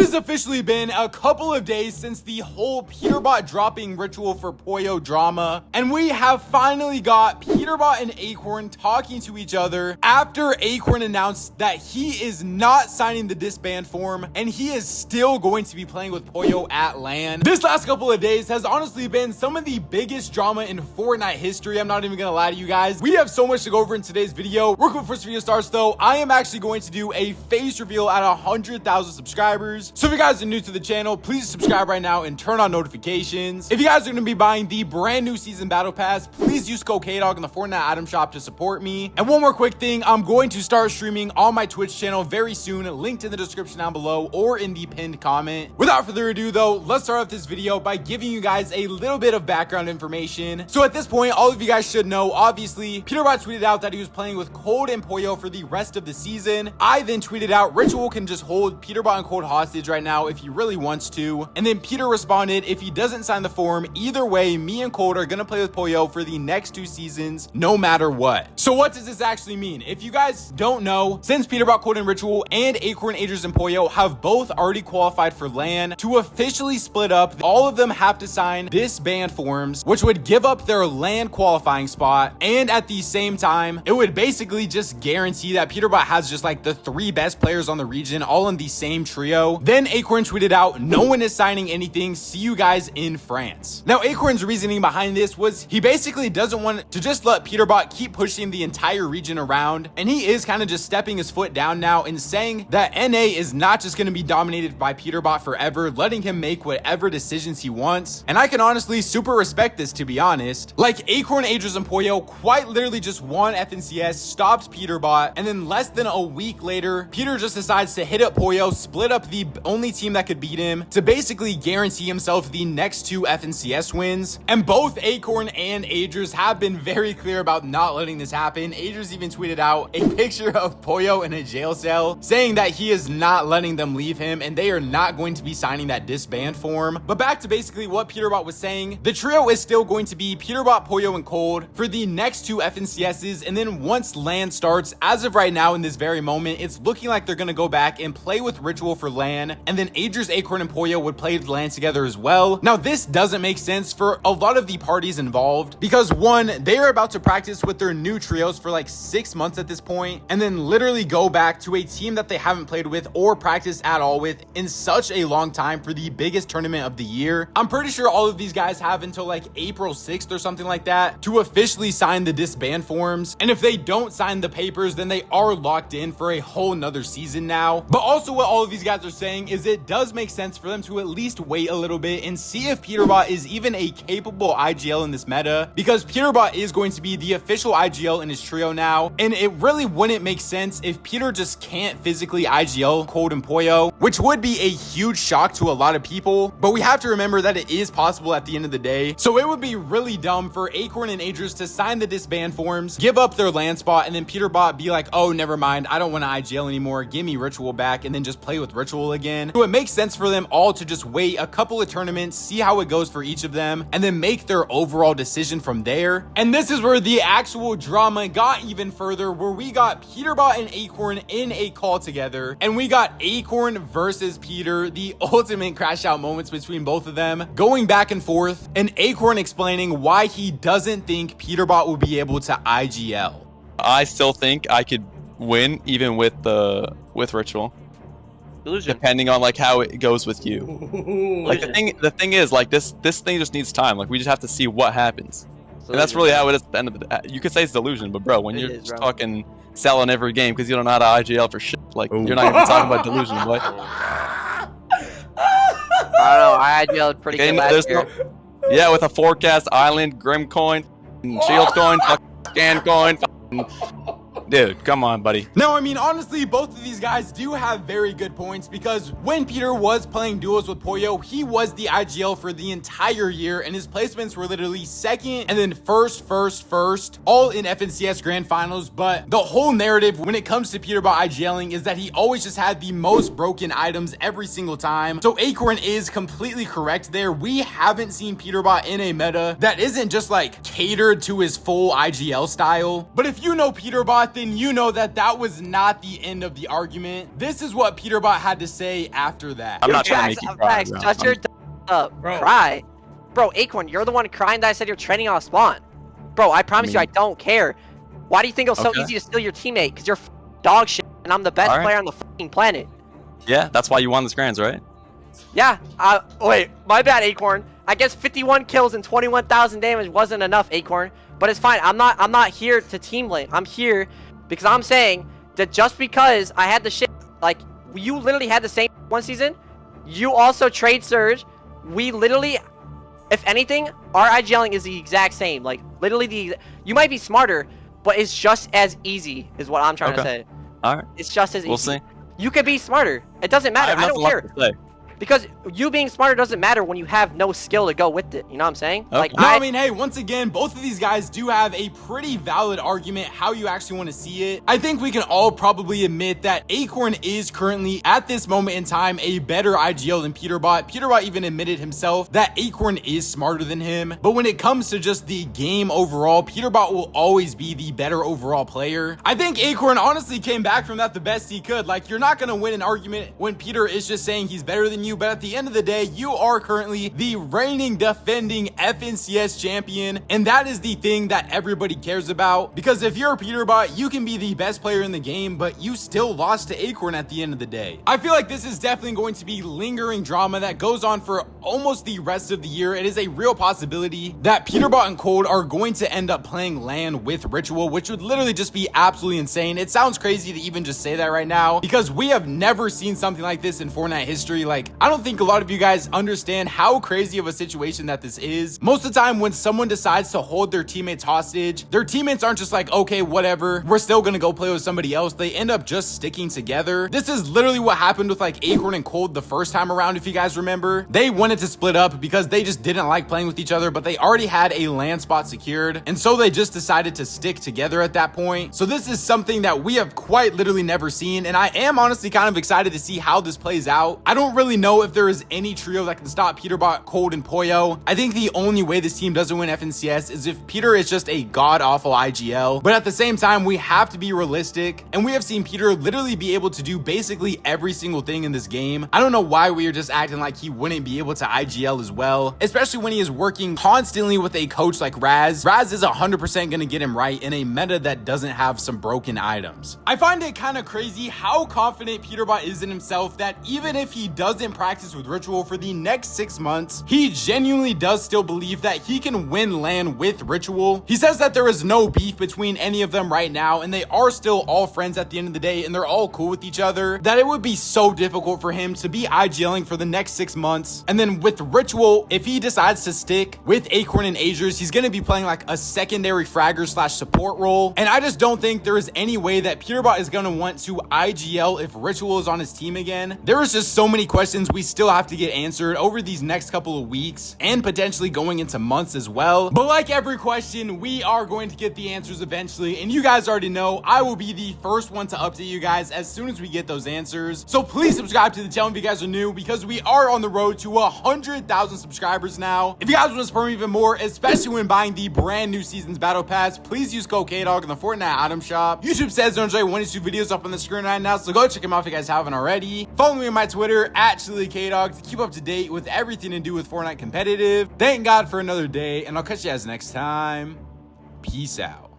has officially been a couple of days since the whole Peterbot dropping Ritual for Pollo drama, and we have finally got Peterbot and Acorn talking to each other after Acorn announced that he is not signing the disband form and he is still going to be playing with Pollo at LAN. This last couple of days has honestly been some of the biggest drama in Fortnite history. I'm not even gonna lie to you guys. We have so much to go over in today's video. Real quick before this video starts though, I am actually going to do a face reveal at 100,000 subscribers. So if you guys are new to the channel, please subscribe right now and turn on notifications. If you guys are gonna be buying the brand new season battle pass, please use code Kdog in the Fortnite item shop to support me. And one more quick thing, I'm going to start streaming on my Twitch channel very soon, linked in the description down below or in the pinned comment. Without further ado though, let's start off this video by giving you guys a little bit of background information. So at this point, all of you guys should know, obviously, Peterbot tweeted out that he was playing with Cold and Pollo for the rest of the season. I then tweeted out, Ritual can just hold Peterbot and Cold hostage right now if he really wants to. And then Peter responded, if he doesn't sign the form, either way, me and Cold are gonna play with Pollo for the next 2 seasons, no matter what. So what does this actually mean? If you guys don't know, since Peterbot, Cold, and Ritual and Acorn, Ajerss, and Pollo have both already qualified for LAN, to officially split up, all of them have to sign disband forms, which would give up their LAN qualifying spot. And at the same time, it would basically just guarantee that Peterbot has just like the 3 best players on the region all in the same trio. Then Acorn tweeted out, no one is signing anything, see you guys in France. Now Acorn's reasoning behind this was he basically doesn't want to just let Peterbot keep pushing the entire region around, and he is kind of just stepping his foot down now and saying that NA is not just going to be dominated by Peterbot forever, letting him make whatever decisions he wants. And I can honestly super respect this, to be honest. Like Acorn, Ajerss, and Pollo quite literally just won FNCS, stopped Peterbot, and then less than a week later, Peter just decides to hit up Pollo, split up the only team that could beat him to basically guarantee himself the next 2 FNCS wins. And both Acorn and Ajerss have been very clear about not letting this happen. Ajerss even tweeted out a picture of Pollo in a jail cell saying that he is not letting them leave him and they are not going to be signing that disband form. But back to basically what Peterbot was saying, the trio is still going to be Peterbot, Pollo, and Cold for the next 2 FNCSs, and then once LAN starts, as of right now in this very moment, it's looking like they're gonna go back and play with Ritual for LAN, and then Ajerss, Acorn, and Pollo would play LAN together as well. Now this doesn't make sense for a lot of the parties involved because one, they are about to practice with their new trios for like 6 months at this point, and then literally go back to a team that they haven't played with or practiced at all with in such a long time for the biggest tournament of the year. I'm pretty sure all of these guys have until like April 6th or something like that to officially sign the disband forms, and if they don't sign the papers, then they are locked in for a whole nother season now. But also what all of these guys are saying is it does make sense for them to at least wait a little bit and see if Peterbot is even a capable IGL in this meta, because Peterbot is going to be the official IGL in his trio now, and it really wouldn't make sense if Peter just can't physically IGL Cold and Pollo, which would be a huge shock to a lot of people. But we have to remember that it is possible at the end of the day, so it would be really dumb for Acorn and Ajerss to sign the disband forms, give up their LAN spot, and then Peterbot be like, oh never mind, I don't want to IGL anymore, give me Ritual back, and then just play with Ritual again. So it makes sense for them all to just wait a couple of tournaments, see how it goes for each of them, and then make their overall decision from there. And this is where the actual drama got even further, where we got Peterbot and Acorn in a call together, and we got Acorn versus Peter, the ultimate crash out moments between both of them, going back and forth, and Acorn explaining why he doesn't think Peterbot will be able to IGL. I still think I could win even with Ritual. Illusion. Depending on like how it goes with you. Like the thing is like this thing just needs time. Like we just have to see what happens. And that's really how it is at the end of the day. You could say it's delusion, but bro, when you're just talking selling every game because you don't know how to IGL for shit, like you're not even talking about delusion, boy. I don't know, I IGL'd pretty good last year. Yeah, with a forecast, island, grim coin, shield coin, scan coin. Dude, come on, buddy. Now, I mean, honestly, both of these guys do have very good points because when Peter was playing duos with Pollo, he was the IGL for the entire year, and his placements were literally second and then first, all in FNCS Grand Finals. But the whole narrative when it comes to Peterbot IGLing is that he always just had the most broken items every single time. So Acorn is completely correct there. We haven't seen Peterbot in a meta that isn't just like catered to his full IGL style. But if you know Peterbot, then you know that that was not the end of the argument. This is what Peterbot had to say after that. I'm not trying to make you cry. Shut your up. Bro. Cry. Bro, Acorn, you're the one crying that I said you're trading off spawn. Bro, I promise you I don't care. Why do you think it was so easy to steal your teammate? Because you're dog shit and I'm the best player on the fucking planet. Yeah, that's why you won this grands, right? Yeah. Wait, my bad, Acorn. I guess 51 kills and 21,000 damage wasn't enough, Acorn. But it's fine. I'm not here to team lane. I'm here because I'm saying that just because I had the shit, like, you literally had the same one season, you also trade Surge. We literally, if anything, our IGLing is the exact same. Like, literally, you might be smarter, but it's just as easy, is what I'm trying to say. Alright. It's just as easy. We'll see. You could be smarter. It doesn't matter. I don't care. Because you being smarter doesn't matter when you have no skill to go with it. You know what I'm saying? Okay. Like, No, I mean, hey, once again, both of these guys do have a pretty valid argument how you actually want to see it. I think we can all probably admit that Acorn is currently, at this moment in time, a better IGL than Peterbot. Peterbot even admitted himself that Acorn is smarter than him. But when it comes to just the game overall, Peterbot will always be the better overall player. I think Acorn honestly came back from that the best he could. Like, you're not going to win an argument when Peter is just saying he's better than you, but at the end of the day, you are currently the reigning defending FNCS champion, and that is the thing that everybody cares about. Because if you're a Peterbot, you can be the best player in the game, but you still lost to Acorn at the end of the day. I feel like this is definitely going to be lingering drama that goes on for almost the rest of the year. It is a real possibility that Peterbot and Cold are going to end up playing LAN with Ritual, which would literally just be absolutely insane. It sounds crazy to even just say that right now, because we have never seen something like this in Fortnite history. Like, I don't think a lot of you guys understand how crazy of a situation that this is. Most of the time when someone decides to hold their teammates hostage, their teammates aren't just like, okay, whatever, we're still gonna go play with somebody else. They end up just sticking together. This is literally what happened with like Acorn and Cold the first time around, if you guys remember. They wanted to split up because they just didn't like playing with each other, but they already had a LAN spot secured, and so they just decided to stick together at that point. So this is something that we have quite literally never seen, and I am honestly kind of excited to see how this plays out. I don't really know if there is any trio that can stop Peterbot, Cold, and Pollo. I think the only way this team doesn't win FNCS is if Peter is just a god-awful IGL. But at the same time, we have to be realistic, and we have seen Peter literally be able to do basically every single thing in this game. I don't know why we are just acting like he wouldn't be able to IGL as well, especially when he is working constantly with a coach like Raz. Raz is 100% gonna get him right in a meta that doesn't have some broken items. I find it kind of crazy how confident Peterbot is in himself that even if he doesn't practice with Ritual for the next 6 months, he genuinely does still believe that he can win LAN with Ritual. He says that there is no beef between any of them right now, and they are still all friends at the end of the day, and they're all cool with each other, that it would be so difficult for him to be IGLing for the next 6 months. And then with Ritual, if he decides to stick with Acorn and Ajerss, he's going to be playing like a secondary fragger slash support role. And I just don't think there is any way that Peterbot is going to want to IGL if Ritual is on his team again. There is just so many questions we still have to get answered over these next couple of weeks and potentially going into months as well. But like every question, we are going to get the answers eventually, and you guys already know I will be the first one to update you guys as soon as we get those answers. So please subscribe to the channel if you guys are new, because we are on the road to 100,000 subscribers now. If you guys want to support me even more, especially when buying the brand new season's battle pass, please use code Kdog in the Fortnite item shop. YouTube says don't enjoy 1 to 2 videos up on the screen right now, so go check them out if you guys haven't already. Follow me on my Twitter at Kdog to keep up to date with everything to do with Fortnite competitive. Thank God for another day, and I'll catch you guys next time. Peace out.